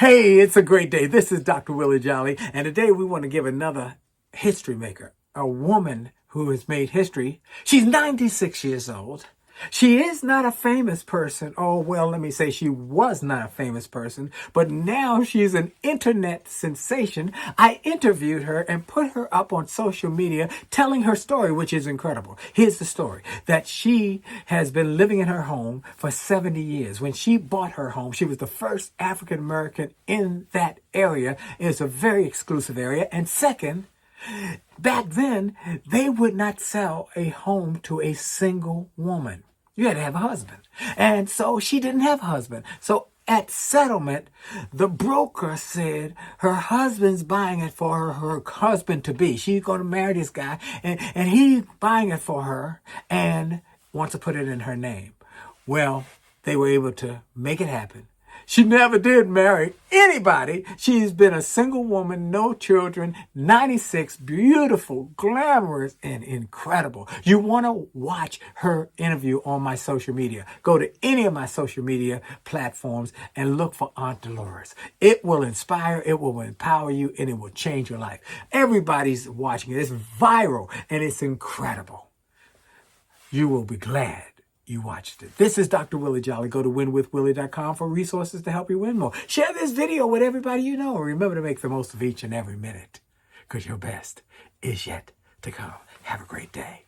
Hey, it's a great day. This is Dr. Willie Jolley, and today we want to give another history maker, a woman who has made history. She's 96 years old. She is not a famous person. Oh, well, let me say she was not a famous person, but now she's an internet sensation. I interviewed her and put her up on social media telling her story, which is incredible. Here's the story, that she has been living in her home for 70 years. When she bought her home, she was the first African American in that area. It's a very exclusive area. And second, back then, they would not sell a home to a single woman. You had to have a husband. And so she didn't have a husband. So at settlement, the broker said her husband's buying it for her husband-to-be. She's going to marry this guy, and he's buying it for her and wants to put it in her name. Well, they were able to make it happen. She never did marry anybody. She's been a single woman, no children, 96, beautiful, glamorous, and incredible. You want to watch her interview on my social media. Go to any of my social media platforms and look for Aunt Dolores. It will inspire, it will empower you, and it will change your life. Everybody's watching it. It's viral, and it's incredible. You will be glad you watched it. This is Dr. Willie Jolley. Go to winwithwillie.com for resources to help you win more. Share this video with everybody you know. Remember to make the most of each and every minute, because your best is yet to come. Have a great day.